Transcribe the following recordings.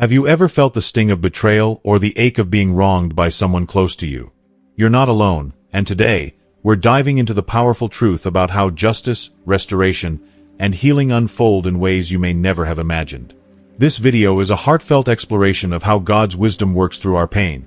Have you ever felt the sting of betrayal or the ache of being wronged by someone close to you? You're not alone, and today, we're diving into the powerful truth about how justice, restoration, and healing unfold in ways you may never have imagined. This video is a heartfelt exploration of how God's wisdom works through our pain,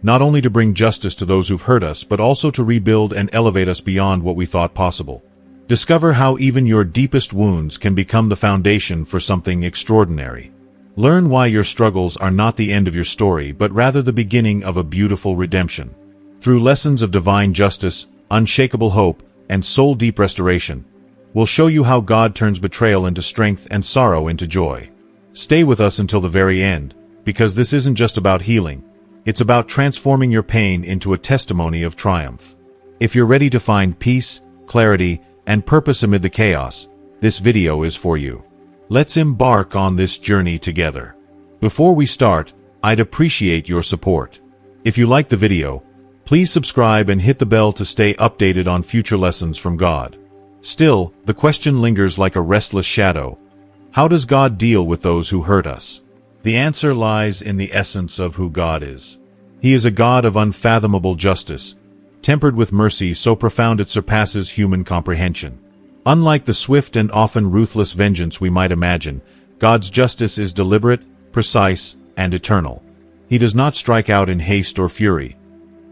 not only to bring justice to those who've hurt us, but also to rebuild and elevate us beyond what we thought possible. Discover how even your deepest wounds can become the foundation for something extraordinary. Learn why your struggles are not the end of your story, but rather the beginning of a beautiful redemption. Through lessons of divine justice, unshakable hope, and soul-deep restoration, we'll show you how God turns betrayal into strength and sorrow into joy. Stay with us until the very end, because this isn't just about healing. It's about transforming your pain into a testimony of triumph. If you're ready to find peace, clarity, and purpose amid the chaos, this video is for you. Let's embark on this journey together. Before we start, I'd appreciate your support. If you like the video, please subscribe and hit the bell to stay updated on future lessons from God. Still, the question lingers like a restless shadow. How does God deal with those who hurt us? The answer lies in the essence of who God is. He is a God of unfathomable justice, tempered with mercy so profound it surpasses human comprehension. Unlike the swift and often ruthless vengeance we might imagine, God's justice is deliberate, precise, and eternal. He does not strike out in haste or fury.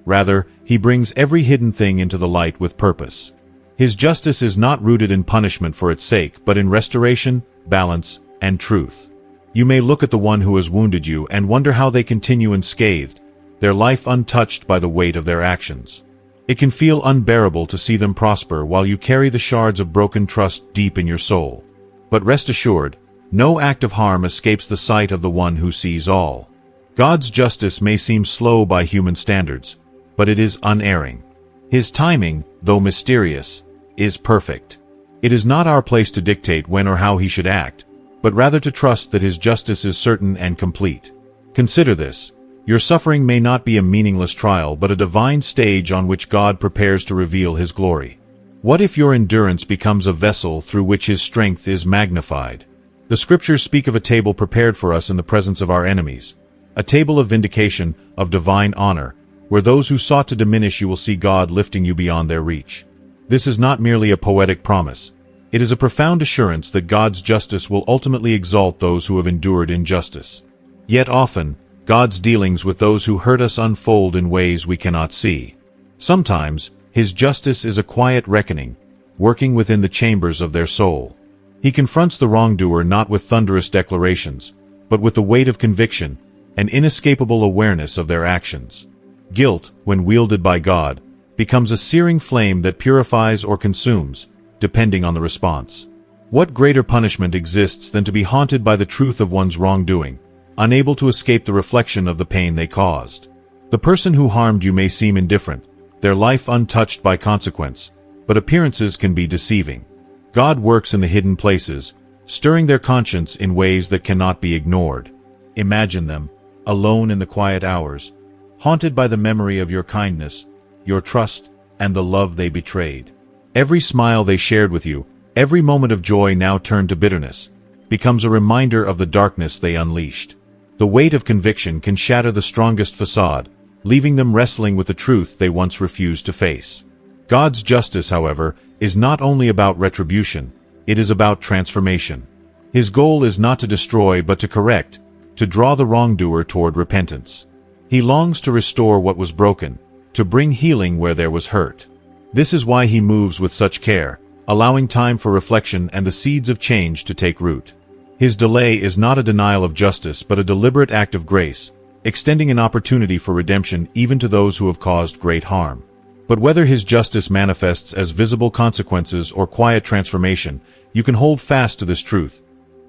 Rather, he brings every hidden thing into the light with purpose. His justice is not rooted in punishment for its sake, but in restoration, balance, and truth. You may look at the one who has wounded you and wonder how they continue unscathed, their life untouched by the weight of their actions. It can feel unbearable to see them prosper while you carry the shards of broken trust deep in your soul. But rest assured, no act of harm escapes the sight of the one who sees all. God's justice may seem slow by human standards, but it is unerring. His timing, though mysterious, is perfect. It is not our place to dictate when or how he should act, but rather to trust that his justice is certain and complete. Consider this. Your suffering may not be a meaningless trial, but a divine stage on which God prepares to reveal his glory. What if your endurance becomes a vessel through which his strength is magnified? The scriptures speak of a table prepared for us in the presence of our enemies, a table of vindication, of divine honor, where those who sought to diminish you will see God lifting you beyond their reach. This is not merely a poetic promise. It is a profound assurance that God's justice will ultimately exalt those who have endured injustice. Yet often, God's dealings with those who hurt us unfold in ways we cannot see. Sometimes, his justice is a quiet reckoning, working within the chambers of their soul. He confronts the wrongdoer not with thunderous declarations, but with the weight of conviction, an inescapable awareness of their actions. Guilt, when wielded by God, becomes a searing flame that purifies or consumes, depending on the response. What greater punishment exists than to be haunted by the truth of one's wrongdoing, unable to escape the reflection of the pain they caused? The person who harmed you may seem indifferent, their life untouched by consequence, but appearances can be deceiving. God works in the hidden places, stirring their conscience in ways that cannot be ignored. Imagine them, alone in the quiet hours, haunted by the memory of your kindness, your trust, and the love they betrayed. Every smile they shared with you, every moment of joy now turned to bitterness, becomes a reminder of the darkness they unleashed. The weight of conviction can shatter the strongest facade, leaving them wrestling with the truth they once refused to face. God's justice, however, is not only about retribution, it is about transformation. His goal is not to destroy but to correct, to draw the wrongdoer toward repentance. He longs to restore what was broken, to bring healing where there was hurt. This is why he moves with such care, allowing time for reflection and the seeds of change to take root. His delay is not a denial of justice but a deliberate act of grace, extending an opportunity for redemption even to those who have caused great harm. But whether his justice manifests as visible consequences or quiet transformation, you can hold fast to this truth.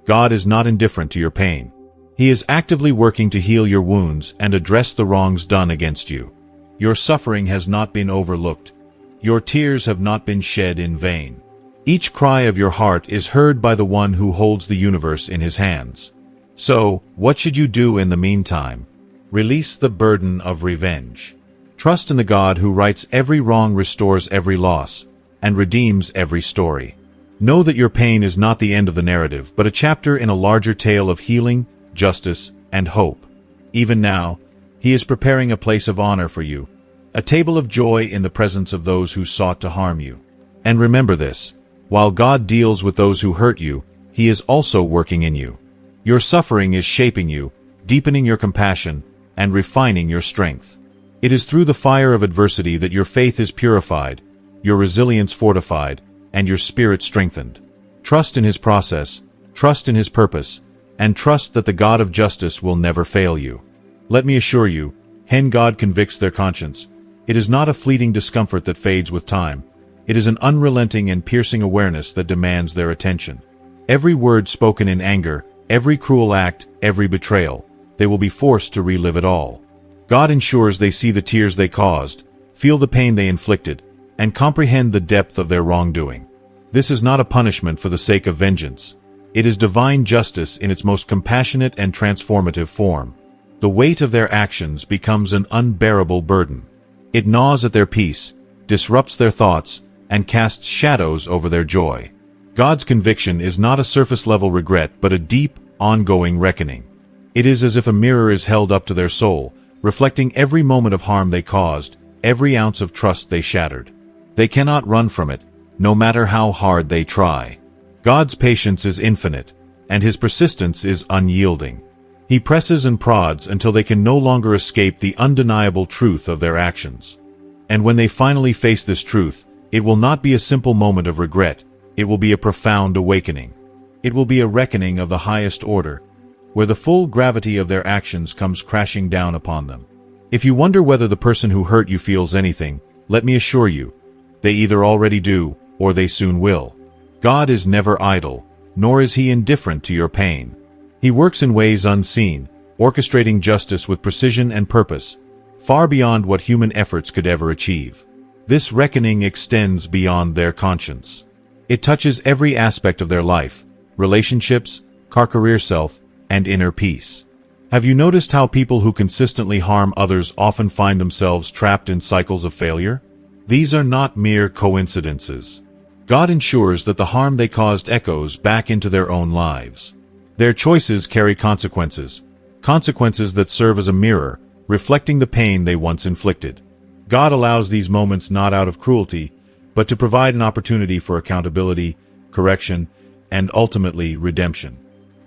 God is not indifferent to your pain. He is actively working to heal your wounds and address the wrongs done against you. Your suffering has not been overlooked. Your tears have not been shed in vain. Each cry of your heart is heard by the one who holds the universe in his hands. So, what should you do in the meantime? Release the burden of revenge. Trust in the God who rights every wrong, restores every loss, and redeems every story. Know that your pain is not the end of the narrative, but a chapter in a larger tale of healing, justice, and hope. Even now, he is preparing a place of honor for you, a table of joy in the presence of those who sought to harm you. And remember this, while God deals with those who hurt you, he is also working in you. Your suffering is shaping you, deepening your compassion, and refining your strength. It is through the fire of adversity that your faith is purified, your resilience fortified, and your spirit strengthened. Trust in his process, trust in his purpose, and trust that the God of justice will never fail you. Let me assure you, when God convicts their conscience, it is not a fleeting discomfort that fades with time. It is an unrelenting and piercing awareness that demands their attention. Every word spoken in anger, every cruel act, every betrayal, they will be forced to relive it all. God ensures they see the tears they caused, feel the pain they inflicted, and comprehend the depth of their wrongdoing. This is not a punishment for the sake of vengeance. It is divine justice in its most compassionate and transformative form. The weight of their actions becomes an unbearable burden. It gnaws at their peace, disrupts their thoughts, and casts shadows over their joy. God's conviction is not a surface-level regret but a deep, ongoing reckoning. It is as if a mirror is held up to their soul, reflecting every moment of harm they caused, every ounce of trust they shattered. They cannot run from it, no matter how hard they try. God's patience is infinite, and his persistence is unyielding. He presses and prods until they can no longer escape the undeniable truth of their actions. And when they finally face this truth, it will not be a simple moment of regret, it will be a profound awakening. It will be a reckoning of the highest order, where the full gravity of their actions comes crashing down upon them. If you wonder whether the person who hurt you feels anything, let me assure you, they either already do, or they soon will. God is never idle, nor is he indifferent to your pain. He works in ways unseen, orchestrating justice with precision and purpose, far beyond what human efforts could ever achieve. This reckoning extends beyond their conscience. It touches every aspect of their life, relationships, career self, and inner peace. Have you noticed how people who consistently harm others often find themselves trapped in cycles of failure? These are not mere coincidences. God ensures that the harm they caused echoes back into their own lives. Their choices carry consequences, consequences that serve as a mirror, reflecting the pain they once inflicted. God allows these moments not out of cruelty, but to provide an opportunity for accountability, correction, and ultimately redemption.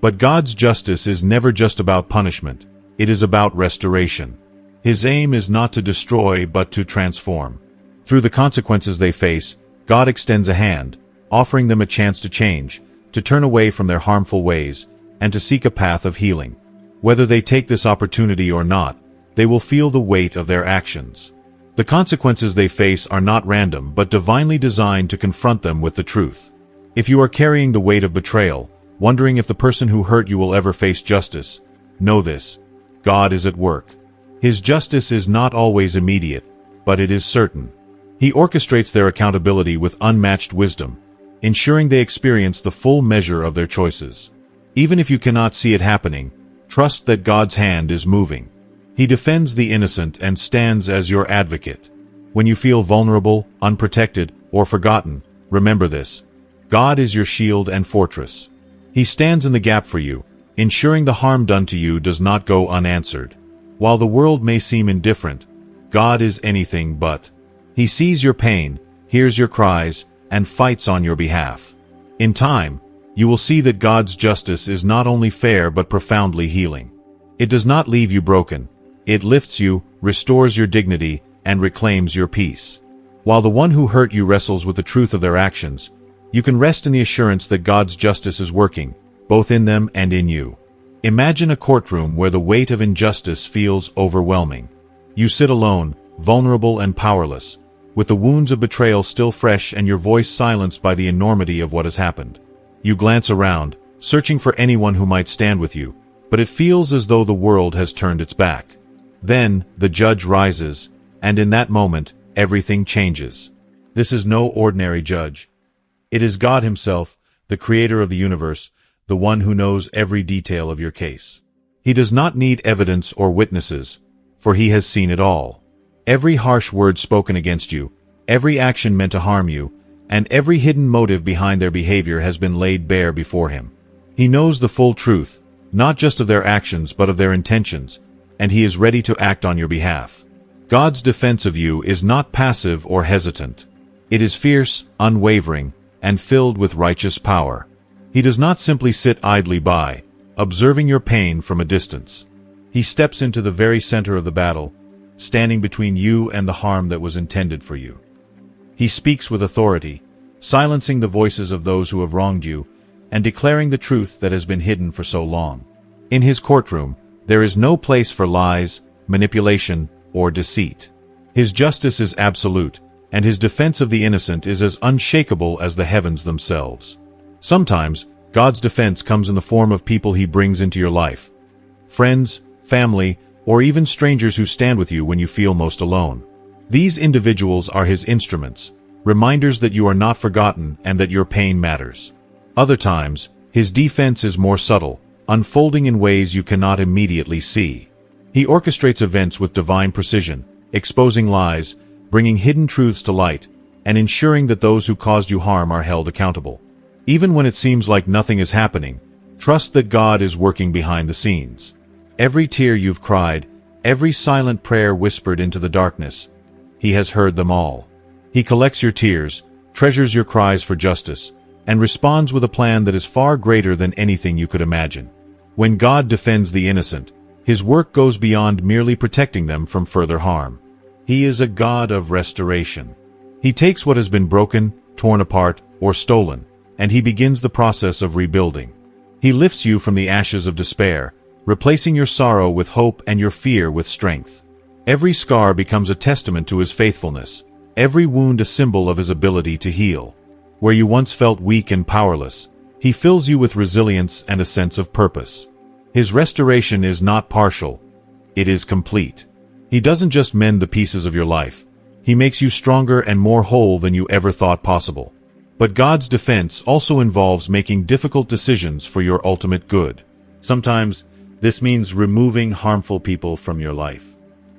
But God's justice is never just about punishment, it is about restoration. His aim is not to destroy but to transform. Through the consequences they face, God extends a hand, offering them a chance to change, to turn away from their harmful ways, and to seek a path of healing. Whether they take this opportunity or not, they will feel the weight of their actions. The consequences they face are not random but divinely designed to confront them with the truth. If you are carrying the weight of betrayal, wondering if the person who hurt you will ever face justice, know this: God is at work. His justice is not always immediate, but it is certain. He orchestrates their accountability with unmatched wisdom, ensuring they experience the full measure of their choices. Even if you cannot see it happening, trust that God's hand is moving. He defends the innocent and stands as your advocate. When you feel vulnerable, unprotected, or forgotten, remember this: God is your shield and fortress. He stands in the gap for you, ensuring the harm done to you does not go unanswered. While the world may seem indifferent, God is anything but. He sees your pain, hears your cries, and fights on your behalf. In time, you will see that God's justice is not only fair but profoundly healing. It does not leave you broken. It lifts you, restores your dignity, and reclaims your peace. While the one who hurt you wrestles with the truth of their actions, you can rest in the assurance that God's justice is working, both in them and in you. Imagine a courtroom where the weight of injustice feels overwhelming. You sit alone, vulnerable and powerless, with the wounds of betrayal still fresh and your voice silenced by the enormity of what has happened. You glance around, searching for anyone who might stand with you, but it feels as though the world has turned its back. Then, the judge rises, and in that moment, everything changes. This is no ordinary judge. It is God himself, the creator of the universe, the one who knows every detail of your case. He does not need evidence or witnesses, for he has seen it all. Every harsh word spoken against you, every action meant to harm you, and every hidden motive behind their behavior has been laid bare before him. He knows the full truth, not just of their actions but of their intentions, and He is ready to act on your behalf. God's defense of you is not passive or hesitant. It is fierce, unwavering, and filled with righteous power. He does not simply sit idly by, observing your pain from a distance. He steps into the very center of the battle, standing between you and the harm that was intended for you. He speaks with authority, silencing the voices of those who have wronged you, and declaring the truth that has been hidden for so long. In His courtroom, there is no place for lies, manipulation, or deceit. His justice is absolute, and His defense of the innocent is as unshakable as the heavens themselves. Sometimes, God's defense comes in the form of people He brings into your life. Friends, family, or even strangers who stand with you when you feel most alone. These individuals are His instruments, reminders that you are not forgotten and that your pain matters. Other times, His defense is more subtle, unfolding in ways you cannot immediately see. He orchestrates events with divine precision, exposing lies, bringing hidden truths to light, and ensuring that those who caused you harm are held accountable. Even when it seems like nothing is happening, trust that God is working behind the scenes. Every tear you've cried, every silent prayer whispered into the darkness, He has heard them all. He collects your tears, treasures your cries for justice, and responds with a plan that is far greater than anything you could imagine. When God defends the innocent, His work goes beyond merely protecting them from further harm. He is a God of restoration. He takes what has been broken, torn apart, or stolen, and He begins the process of rebuilding. He lifts you from the ashes of despair, replacing your sorrow with hope and your fear with strength. Every scar becomes a testament to His faithfulness, every wound a symbol of His ability to heal. Where you once felt weak and powerless, He fills you with resilience and a sense of purpose. His restoration is not partial, it is complete. He doesn't just mend the pieces of your life, He makes you stronger and more whole than you ever thought possible. But God's defense also involves making difficult decisions for your ultimate good. Sometimes, this means removing harmful people from your life.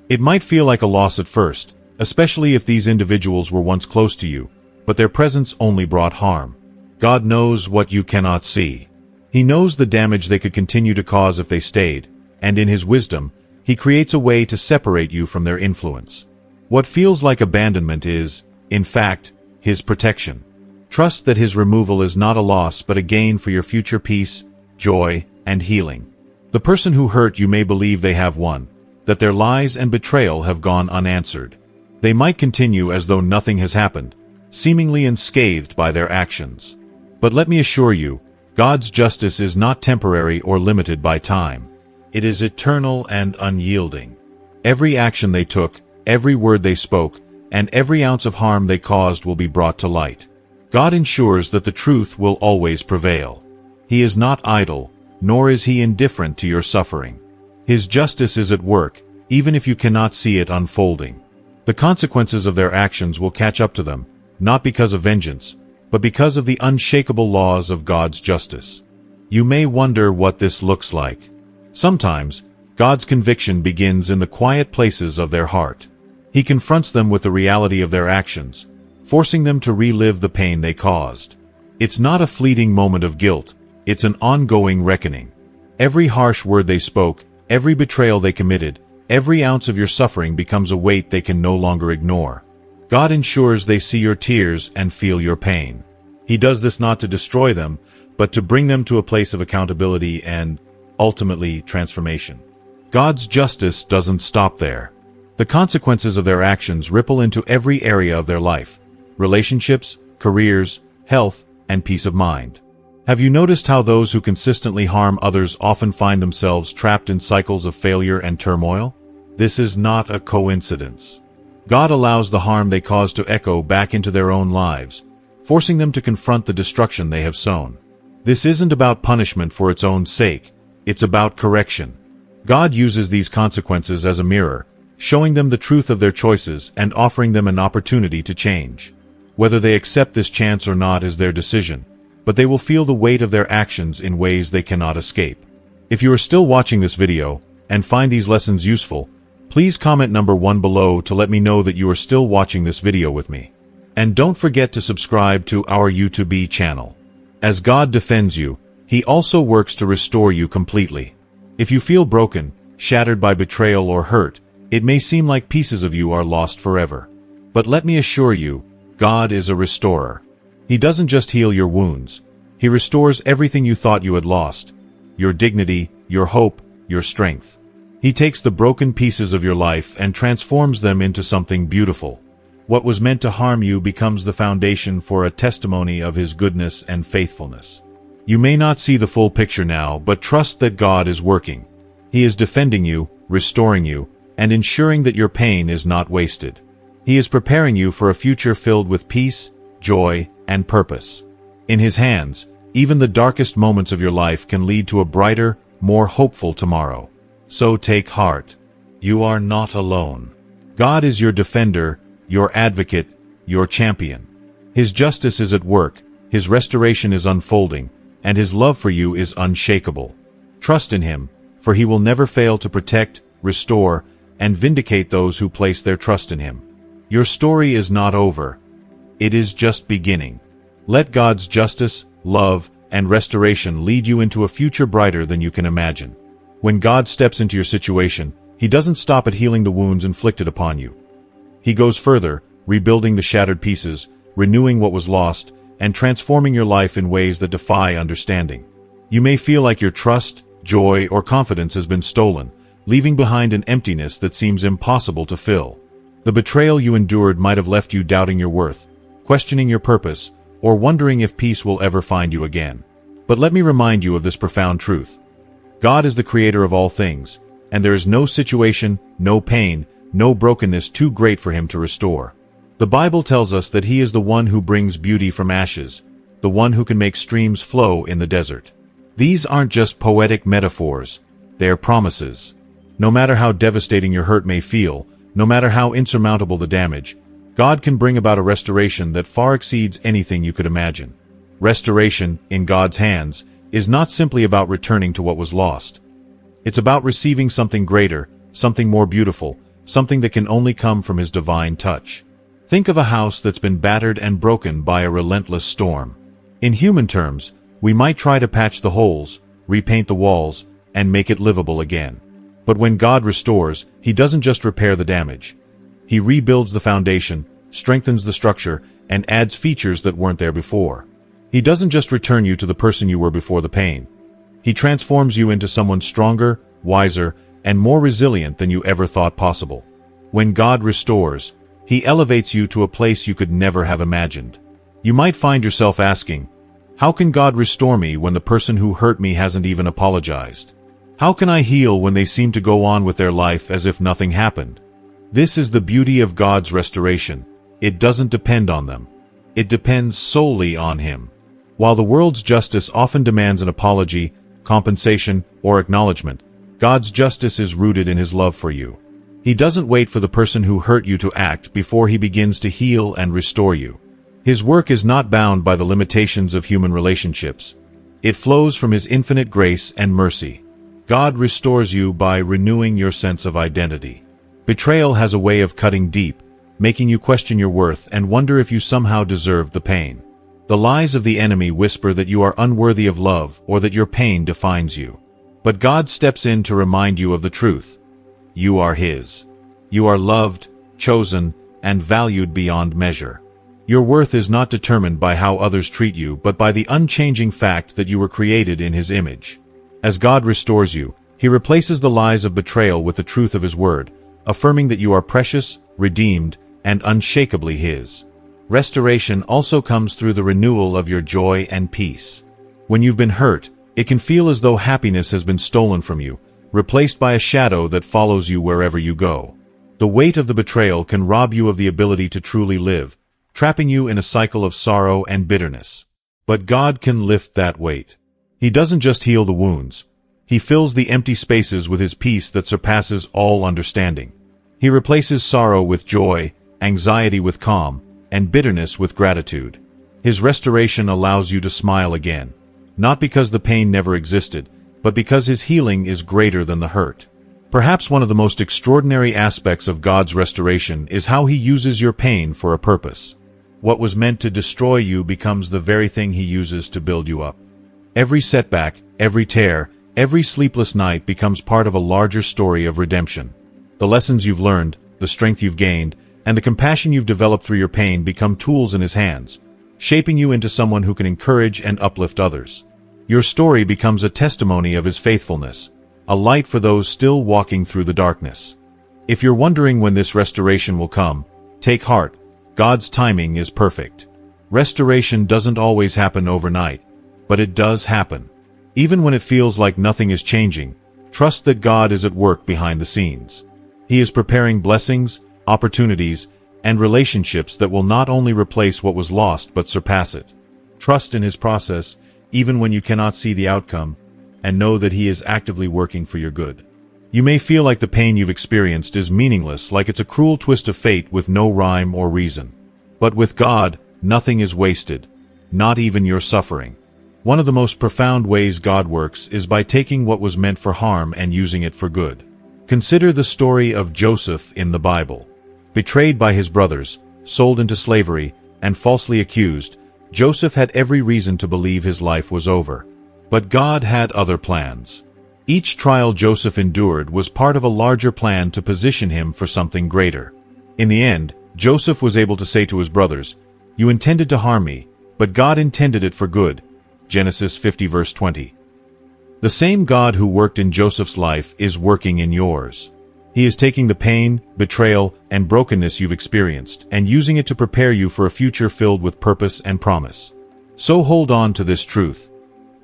It might feel like a loss at first, especially if these individuals were once close to you, but their presence only brought harm. God knows what you cannot see. He knows the damage they could continue to cause if they stayed, and in His wisdom, He creates a way to separate you from their influence. What feels like abandonment is, in fact, His protection. Trust that His removal is not a loss but a gain for your future peace, joy, and healing. The person who hurt you may believe they have won, that their lies and betrayal have gone unanswered. They might continue as though nothing has happened, seemingly unscathed by their actions. But let me assure you, God's justice is not temporary or limited by time. It is eternal and unyielding. Every action they took, every word they spoke, and every ounce of harm they caused will be brought to light. God ensures that the truth will always prevail. He is not idle, nor is He indifferent to your suffering. His justice is at work, even if you cannot see it unfolding. The consequences of their actions will catch up to them, not because of vengeance, but because of the unshakable laws of God's justice. You may wonder what this looks like. Sometimes, God's conviction begins in the quiet places of their heart. He confronts them with the reality of their actions, forcing them to relive the pain they caused. It's not a fleeting moment of guilt, it's an ongoing reckoning. Every harsh word they spoke, every betrayal they committed, every ounce of your suffering becomes a weight they can no longer ignore. God ensures they see your tears and feel your pain. He does this not to destroy them, but to bring them to a place of accountability and, ultimately, transformation. God's justice doesn't stop there. The consequences of their actions ripple into every area of their life: relationships, careers, health, and peace of mind. Have you noticed how those who consistently harm others often find themselves trapped in cycles of failure and turmoil? This is not a coincidence. God allows the harm they cause to echo back into their own lives, forcing them to confront the destruction they have sown. This isn't about punishment for its own sake, it's about correction. God uses these consequences as a mirror, showing them the truth of their choices and offering them an opportunity to change. Whether they accept this chance or not is their decision, but they will feel the weight of their actions in ways they cannot escape. If you are still watching this video and find these lessons useful, please comment number 1 below to let me know that you are still watching this video with me. And don't forget to subscribe to our YouTube channel. As God defends you, He also works to restore you completely. If you feel broken, shattered by betrayal or hurt, it may seem like pieces of you are lost forever. But let me assure you, God is a restorer. He doesn't just heal your wounds. He restores everything you thought you had lost: your dignity, your hope, your strength. He takes the broken pieces of your life and transforms them into something beautiful. What was meant to harm you becomes the foundation for a testimony of His goodness and faithfulness. You may not see the full picture now, but trust that God is working. He is defending you, restoring you, and ensuring that your pain is not wasted. He is preparing you for a future filled with peace, joy, and purpose. In His hands, even the darkest moments of your life can lead to a brighter, more hopeful tomorrow. So take heart. You are not alone. God is your defender, your advocate, your champion. His justice is at work, His restoration is unfolding, and His love for you is unshakable. Trust in Him, for He will never fail to protect, restore, and vindicate those who place their trust in Him. Your story is not over. It is just beginning. Let God's justice, love, and restoration lead you into a future brighter than you can imagine. When God steps into your situation, He doesn't stop at healing the wounds inflicted upon you. He goes further, rebuilding the shattered pieces, renewing what was lost, and transforming your life in ways that defy understanding. You may feel like your trust, joy, or confidence has been stolen, leaving behind an emptiness that seems impossible to fill. The betrayal you endured might have left you doubting your worth, questioning your purpose, or wondering if peace will ever find you again. But let me remind you of this profound truth. God is the creator of all things, and there is no situation, no pain, no brokenness too great for Him to restore. The Bible tells us that He is the one who brings beauty from ashes, the one who can make streams flow in the desert. These aren't just poetic metaphors, they are promises. No matter how devastating your hurt may feel, no matter how insurmountable the damage, God can bring about a restoration that far exceeds anything you could imagine. Restoration, in God's hands, is not simply about returning to what was lost. It's about receiving something greater, something more beautiful, something that can only come from His divine touch. Think of a house that's been battered and broken by a relentless storm. In human terms, we might try to patch the holes, repaint the walls, and make it livable again. But when God restores, He doesn't just repair the damage. He rebuilds the foundation, strengthens the structure, and adds features that weren't there before. He doesn't just return you to the person you were before the pain. He transforms you into someone stronger, wiser, and more resilient than you ever thought possible. When God restores, He elevates you to a place you could never have imagined. You might find yourself asking, how can God restore me when the person who hurt me hasn't even apologized? How can I heal when they seem to go on with their life as if nothing happened? This is the beauty of God's restoration. It doesn't depend on them. It depends solely on Him. While the world's justice often demands an apology, compensation, or acknowledgement, God's justice is rooted in His love for you. He doesn't wait for the person who hurt you to act before He begins to heal and restore you. His work is not bound by the limitations of human relationships. It flows from His infinite grace and mercy. God restores you by renewing your sense of identity. Betrayal has a way of cutting deep, making you question your worth and wonder if you somehow deserved the pain. The lies of the enemy whisper that you are unworthy of love or that your pain defines you. But God steps in to remind you of the truth. You are His. You are loved, chosen, and valued beyond measure. Your worth is not determined by how others treat you, but by the unchanging fact that you were created in His image. As God restores you, He replaces the lies of betrayal with the truth of His word, affirming that you are precious, redeemed, and unshakably His. Restoration also comes through the renewal of your joy and peace. When you've been hurt, it can feel as though happiness has been stolen from you, replaced by a shadow that follows you wherever you go. The weight of the betrayal can rob you of the ability to truly live, trapping you in a cycle of sorrow and bitterness. But God can lift that weight. He doesn't just heal the wounds. He fills the empty spaces with His peace that surpasses all understanding. He replaces sorrow with joy, anxiety with calm, and bitterness with gratitude. His restoration allows you to smile again, not because the pain never existed, but because His healing is greater than the hurt. Perhaps one of the most extraordinary aspects of God's restoration is how He uses your pain for a purpose. What was meant to destroy you becomes the very thing He uses to build you up. Every setback, every tear, every sleepless night becomes part of a larger story of redemption. The lessons you've learned, the strength you've gained, and the compassion you've developed through your pain become tools in his hands, shaping you into someone who can encourage and uplift others. Your story becomes a testimony of his faithfulness, a light for those still walking through the darkness. If you're wondering when this restoration will come, take heart. God's timing is perfect. Restoration doesn't always happen overnight, but it does happen. Even when it feels like nothing is changing, trust that God is at work behind the scenes. He is preparing blessings, opportunities, and relationships that will not only replace what was lost but surpass it. Trust in his process, even when you cannot see the outcome, and know that he is actively working for your good. You may feel like the pain you've experienced is meaningless, like it's a cruel twist of fate with no rhyme or reason. But with God, nothing is wasted, not even your suffering. One of the most profound ways God works is by taking what was meant for harm and using it for good. Consider the story of Joseph in the Bible. Betrayed by his brothers, sold into slavery, and falsely accused, Joseph had every reason to believe his life was over. But God had other plans. Each trial Joseph endured was part of a larger plan to position him for something greater. In the end, Joseph was able to say to his brothers, "You intended to harm me, but God intended it for good." Genesis 50 verse 20. The same God who worked in Joseph's life is working in yours. He is taking the pain, betrayal, and brokenness you've experienced and using it to prepare you for a future filled with purpose and promise. So hold on to this truth.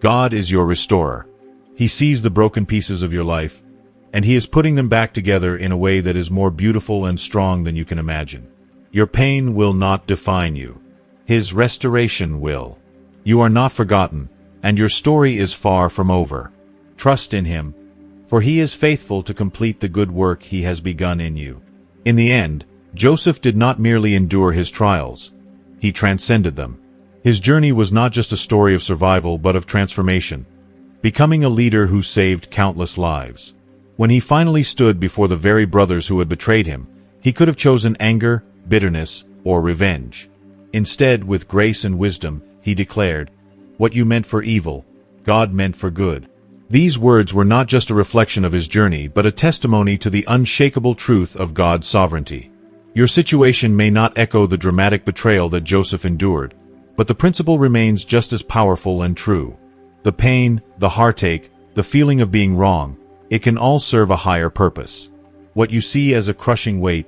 God is your restorer. He sees the broken pieces of your life, and he is putting them back together in a way that is more beautiful and strong than you can imagine. Your pain will not define you. His restoration will. You are not forgotten, and your story is far from over. Trust in him, for he is faithful to complete the good work he has begun in you. In the end, Joseph did not merely endure his trials. He transcended them. His journey was not just a story of survival but of transformation, becoming a leader who saved countless lives. When he finally stood before the very brothers who had betrayed him, he could have chosen anger, bitterness, or revenge. Instead, with grace and wisdom, he declared, "What you meant for evil, God meant for good." These words were not just a reflection of his journey, but a testimony to the unshakable truth of God's sovereignty. Your situation may not echo the dramatic betrayal that Joseph endured, but the principle remains just as powerful and true. The pain, the heartache, the feeling of being wrong, it can all serve a higher purpose. What you see as a crushing weight,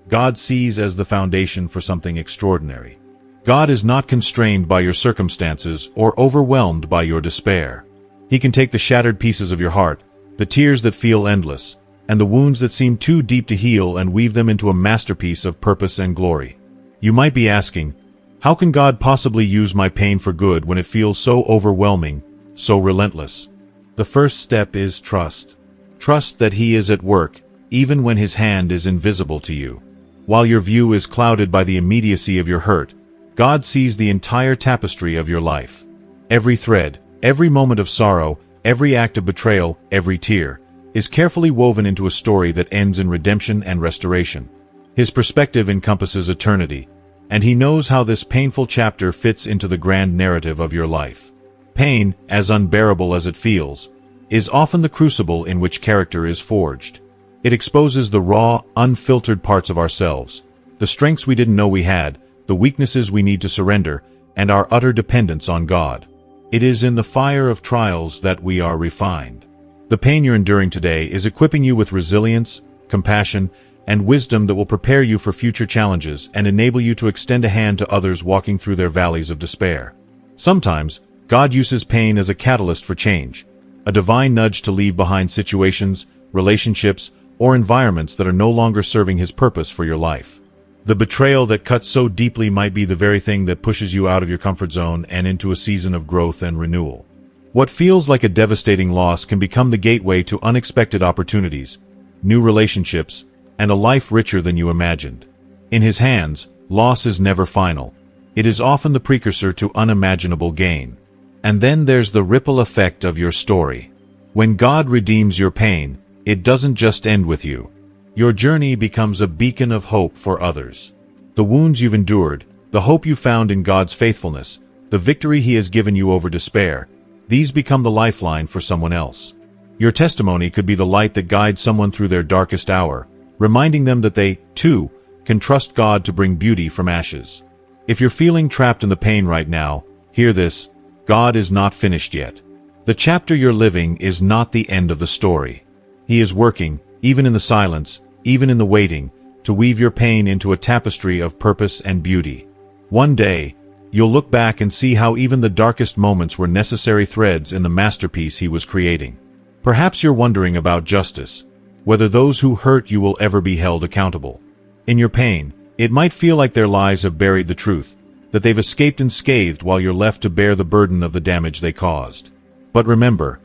God sees as the foundation for something extraordinary. God is not constrained by your circumstances or overwhelmed by your despair. He can take the shattered pieces of your heart, the tears that feel endless, and the wounds that seem too deep to heal and weave them into a masterpiece of purpose and glory. You might be asking, how can God possibly use my pain for good when it feels so overwhelming, so relentless? The first step is trust. Trust that he is at work, even when his hand is invisible to you. While your view is clouded by the immediacy of your hurt, God sees the entire tapestry of your life. Every thread, every moment of sorrow, every act of betrayal, every tear, is carefully woven into a story that ends in redemption and restoration. His perspective encompasses eternity, and he knows how this painful chapter fits into the grand narrative of your life. Pain, as unbearable as it feels, is often the crucible in which character is forged. It exposes the raw, unfiltered parts of ourselves, the strengths we didn't know we had, the weaknesses we need to surrender, and our utter dependence on God. It is in the fire of trials that we are refined. The pain you're enduring today is equipping you with resilience, compassion, and wisdom that will prepare you for future challenges and enable you to extend a hand to others walking through their valleys of despair. Sometimes, God uses pain as a catalyst for change, a divine nudge to leave behind situations, relationships, or environments that are no longer serving his purpose for your life. The betrayal that cuts so deeply might be the very thing that pushes you out of your comfort zone and into a season of growth and renewal. What feels like a devastating loss can become the gateway to unexpected opportunities, new relationships, and a life richer than you imagined. In his hands, loss is never final. It is often the precursor to unimaginable gain. And then there's the ripple effect of your story. When God redeems your pain, it doesn't just end with you. Your journey becomes a beacon of hope for others. The wounds you've endured, the hope you found in God's faithfulness, the victory he has given you over despair, these become the lifeline for someone else. Your testimony could be the light that guides someone through their darkest hour, reminding them that they, too, can trust God to bring beauty from ashes. If you're feeling trapped in the pain right now, hear this: God is not finished yet. The chapter you're living is not the end of the story. He is working, even in the silence, even in the waiting, to weave your pain into a tapestry of purpose and beauty. One day, you'll look back and see how even the darkest moments were necessary threads in the masterpiece He was creating. Perhaps you're wondering about justice, whether those who hurt you will ever be held accountable. In your pain, it might feel like their lies have buried the truth, that they've escaped unscathed while you're left to bear the burden of the damage they caused. But remember,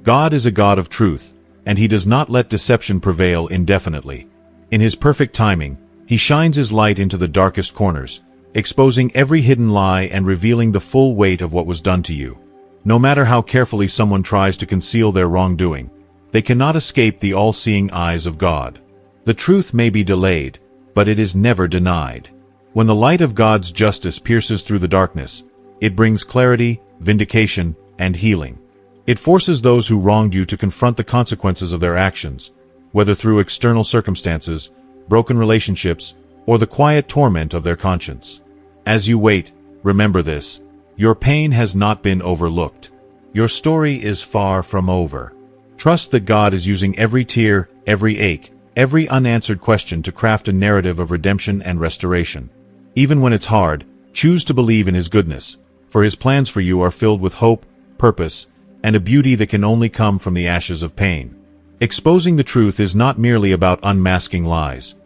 God is a God of truth, and He does not let deception prevail indefinitely. In His perfect timing, He shines His light into the darkest corners, exposing every hidden lie and revealing the full weight of what was done to you. No matter how carefully someone tries to conceal their wrongdoing, they cannot escape the all-seeing eyes of God. The truth may be delayed, but it is never denied. When the light of God's justice pierces through the darkness, it brings clarity, vindication, and healing. It forces those who wronged you to confront the consequences of their actions, whether through external circumstances, broken relationships, or the quiet torment of their conscience. As you wait, remember this: your pain has not been overlooked. Your story is far from over. Trust that God is using every tear, every ache, every unanswered question to craft a narrative of redemption and restoration. Even when it's hard, choose to believe in His goodness, for His plans for you are filled with hope, purpose, and a beauty that can only come from the ashes of pain. Exposing the truth is not merely about unmasking lies.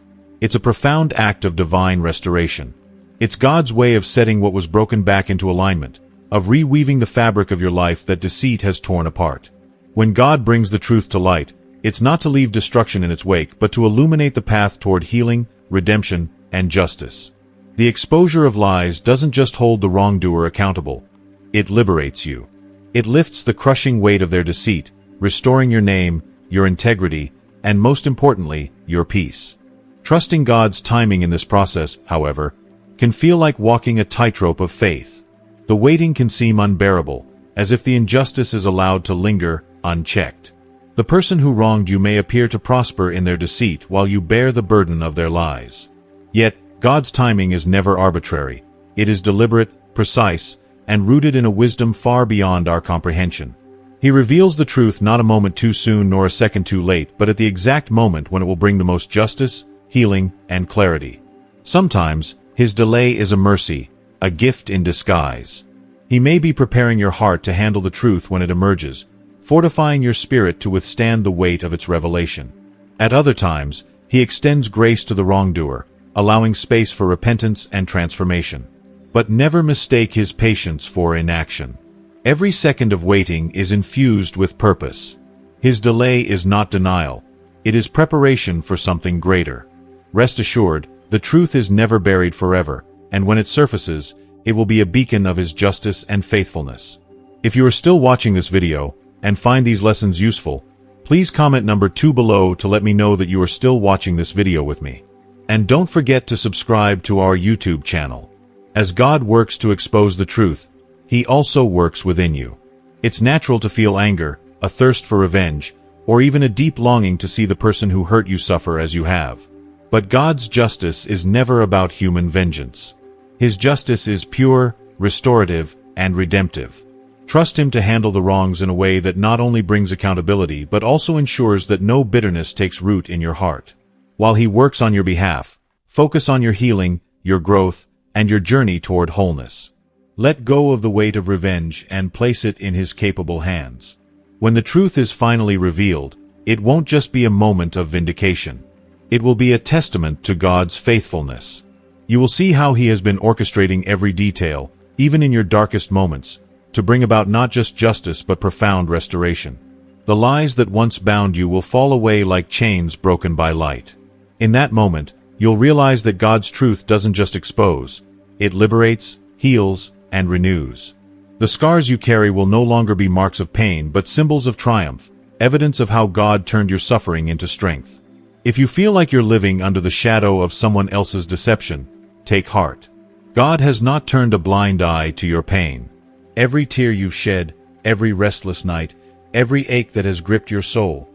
It's a profound act of divine restoration. It's God's way of setting what was broken back into alignment, of reweaving the fabric of your life that deceit has torn apart. When God brings the truth to light, it's not to leave destruction in its wake, but to illuminate the path toward healing, redemption, and justice. The exposure of lies doesn't just hold the wrongdoer accountable. It liberates you. It lifts the crushing weight of their deceit, restoring your name, your integrity, and most importantly, your peace. Trusting God's timing in this process, however, can feel like walking a tightrope of faith. The waiting can seem unbearable, as if the injustice is allowed to linger, unchecked. The person who wronged you may appear to prosper in their deceit while you bear the burden of their lies. Yet, God's timing is never arbitrary. It is deliberate, precise, and rooted in a wisdom far beyond our comprehension. He reveals the truth not a moment too soon nor a second too late, but at the exact moment when it will bring the most justice, healing, and clarity. Sometimes, His delay is a mercy, a gift in disguise. He may be preparing your heart to handle the truth when it emerges, fortifying your spirit to withstand the weight of its revelation. At other times, He extends grace to the wrongdoer, allowing space for repentance and transformation. But never mistake His patience for inaction. Every second of waiting is infused with purpose. His delay is not denial. It is preparation for something greater. Rest assured, the truth is never buried forever, and when it surfaces, it will be a beacon of His justice and faithfulness. If you are still watching this video, and find these lessons useful, please comment number 2 below to let me know that you are still watching this video with me. And don't forget to subscribe to our YouTube channel. As God works to expose the truth, He also works within you. It's natural to feel anger, a thirst for revenge, or even a deep longing to see the person who hurt you suffer as you have. But God's justice is never about human vengeance. His justice is pure, restorative, and redemptive. Trust Him to handle the wrongs in a way that not only brings accountability but also ensures that no bitterness takes root in your heart. While He works on your behalf, focus on your healing, your growth, and your journey toward wholeness. Let go of the weight of revenge and place it in His capable hands. When the truth is finally revealed, it won't just be a moment of vindication. It will be a testament to God's faithfulness. You will see how He has been orchestrating every detail, even in your darkest moments, to bring about not just justice but profound restoration. The lies that once bound you will fall away like chains broken by light. In that moment, you'll realize that God's truth doesn't just expose, it liberates, heals, and renews. The scars you carry will no longer be marks of pain but symbols of triumph, evidence of how God turned your suffering into strength. If you feel like you're living under the shadow of someone else's deception, take heart. God has not turned a blind eye to your pain. Every tear you've shed, every restless night, every ache that has gripped your soul.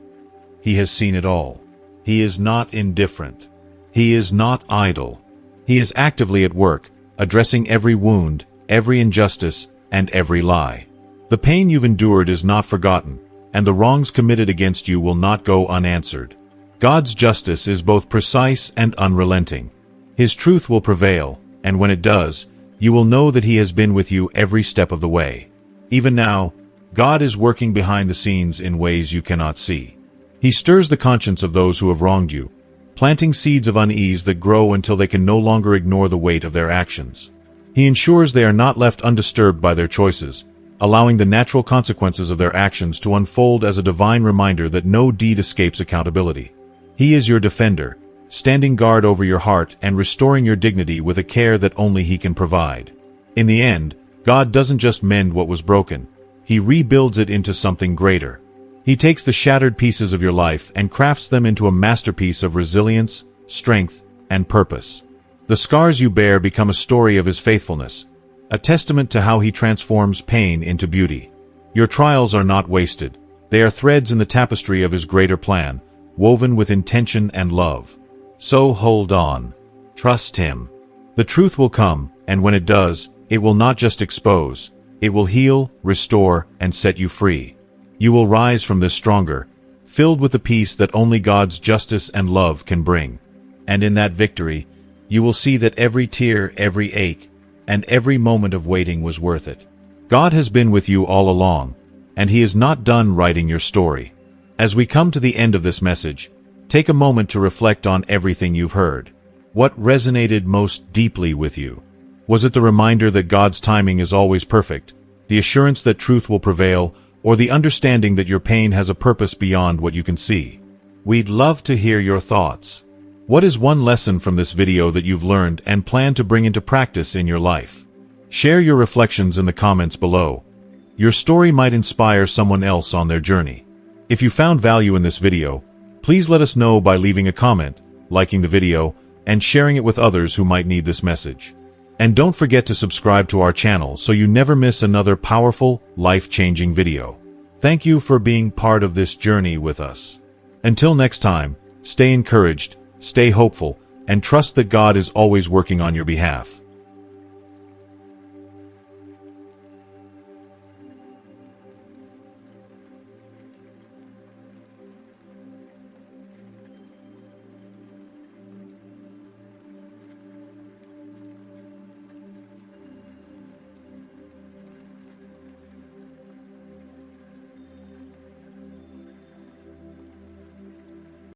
He has seen it all. He is not indifferent. He is not idle. He is actively at work, addressing every wound, every injustice, and every lie. The pain you've endured is not forgotten, and the wrongs committed against you will not go unanswered. God's justice is both precise and unrelenting. His truth will prevail, and when it does, you will know that He has been with you every step of the way. Even now, God is working behind the scenes in ways you cannot see. He stirs the conscience of those who have wronged you, planting seeds of unease that grow until they can no longer ignore the weight of their actions. He ensures they are not left undisturbed by their choices, allowing the natural consequences of their actions to unfold as a divine reminder that no deed escapes accountability. He is your defender, standing guard over your heart and restoring your dignity with a care that only He can provide. In the end, God doesn't just mend what was broken, He rebuilds it into something greater. He takes the shattered pieces of your life and crafts them into a masterpiece of resilience, strength, and purpose. The scars you bear become a story of His faithfulness, a testament to how He transforms pain into beauty. Your trials are not wasted. They are threads in the tapestry of His greater plan, woven with intention and love. So hold on. Trust Him. The truth will come, and when it does, it will not just expose. It will heal, restore, and set you free. You will rise from this stronger, filled with the peace that only God's justice and love can bring. And in that victory, you will see that every tear, every ache, and every moment of waiting was worth it. God has been with you all along, and He is not done writing your story. As we come to the end of this message, take a moment to reflect on everything you've heard. What resonated most deeply with you? Was it the reminder that God's timing is always perfect, the assurance that truth will prevail, or the understanding that your pain has a purpose beyond what you can see? We'd love to hear your thoughts. What is one lesson from this video that you've learned and plan to bring into practice in your life? Share your reflections in the comments below. Your story might inspire someone else on their journey. If you found value in this video, please let us know by leaving a comment, liking the video, and sharing it with others who might need this message. And don't forget to subscribe to our channel so you never miss another powerful, life-changing video. Thank you for being part of this journey with us. Until next time, stay encouraged, stay hopeful, and trust that God is always working on your behalf.